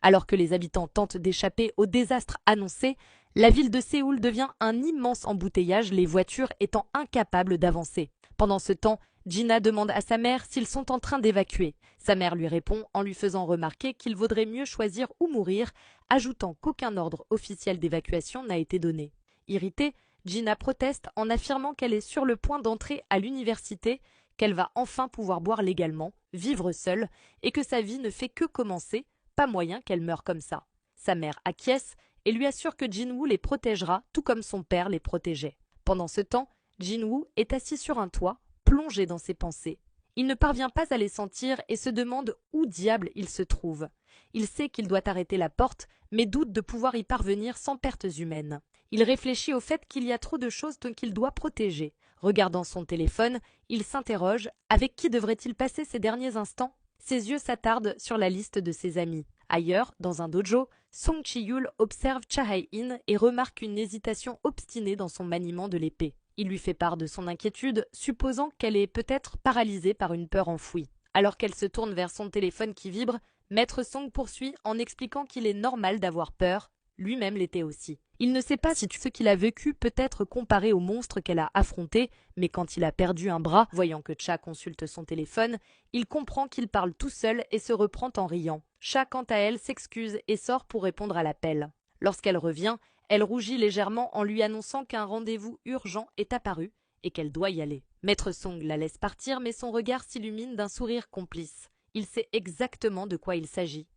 Alors que les habitants tentent d'échapper au désastre annoncé, la ville de Séoul devient un immense embouteillage, les voitures étant incapables d'avancer. Pendant ce temps, Gina demande à sa mère s'ils sont en train d'évacuer. Sa mère lui répond en lui faisant remarquer qu'il vaudrait mieux choisir ou mourir, ajoutant qu'aucun ordre officiel d'évacuation n'a été donné. Irritée, Gina proteste en affirmant qu'elle est sur le point d'entrer à l'université, qu'elle va enfin pouvoir boire légalement, vivre seule, et que sa vie ne fait que commencer, pas moyen qu'elle meure comme ça. Sa mère acquiesce et lui assure que Jin-woo les protégera tout comme son père les protégeait. Pendant ce temps, Jin-woo est assis sur un toit, plongé dans ses pensées. Il ne parvient pas à les sentir et se demande où diable il se trouve. Il sait qu'il doit arrêter la porte, mais doute de pouvoir y parvenir sans pertes humaines. Il réfléchit au fait qu'il y a trop de choses dont il doit protéger. Regardant son téléphone, il s'interroge, avec qui devrait-il passer ses derniers instants? Ses yeux s'attardent sur la liste de ses amis. Ailleurs, dans un dojo, Song Chi-yul observe Cha-hae-in et remarque une hésitation obstinée dans son maniement de l'épée. Il lui fait part de son inquiétude, supposant qu'elle est peut-être paralysée par une peur enfouie. Alors qu'elle se tourne vers son téléphone qui vibre, Maître Song poursuit en expliquant qu'il est normal d'avoir peur, lui-même l'était aussi. Il ne sait pas si ce qu'il a vécu peut être comparé au monstre qu'elle a affronté, mais quand il a perdu un bras, voyant que Cha consulte son téléphone, il comprend qu'il parle tout seul et se reprend en riant. Cha, quant à elle, s'excuse et sort pour répondre à l'appel. Lorsqu'elle revient, elle rougit légèrement en lui annonçant qu'un rendez-vous urgent est apparu et qu'elle doit y aller. Maître Song la laisse partir, mais son regard s'illumine d'un sourire complice. Il sait exactement de quoi il s'agit.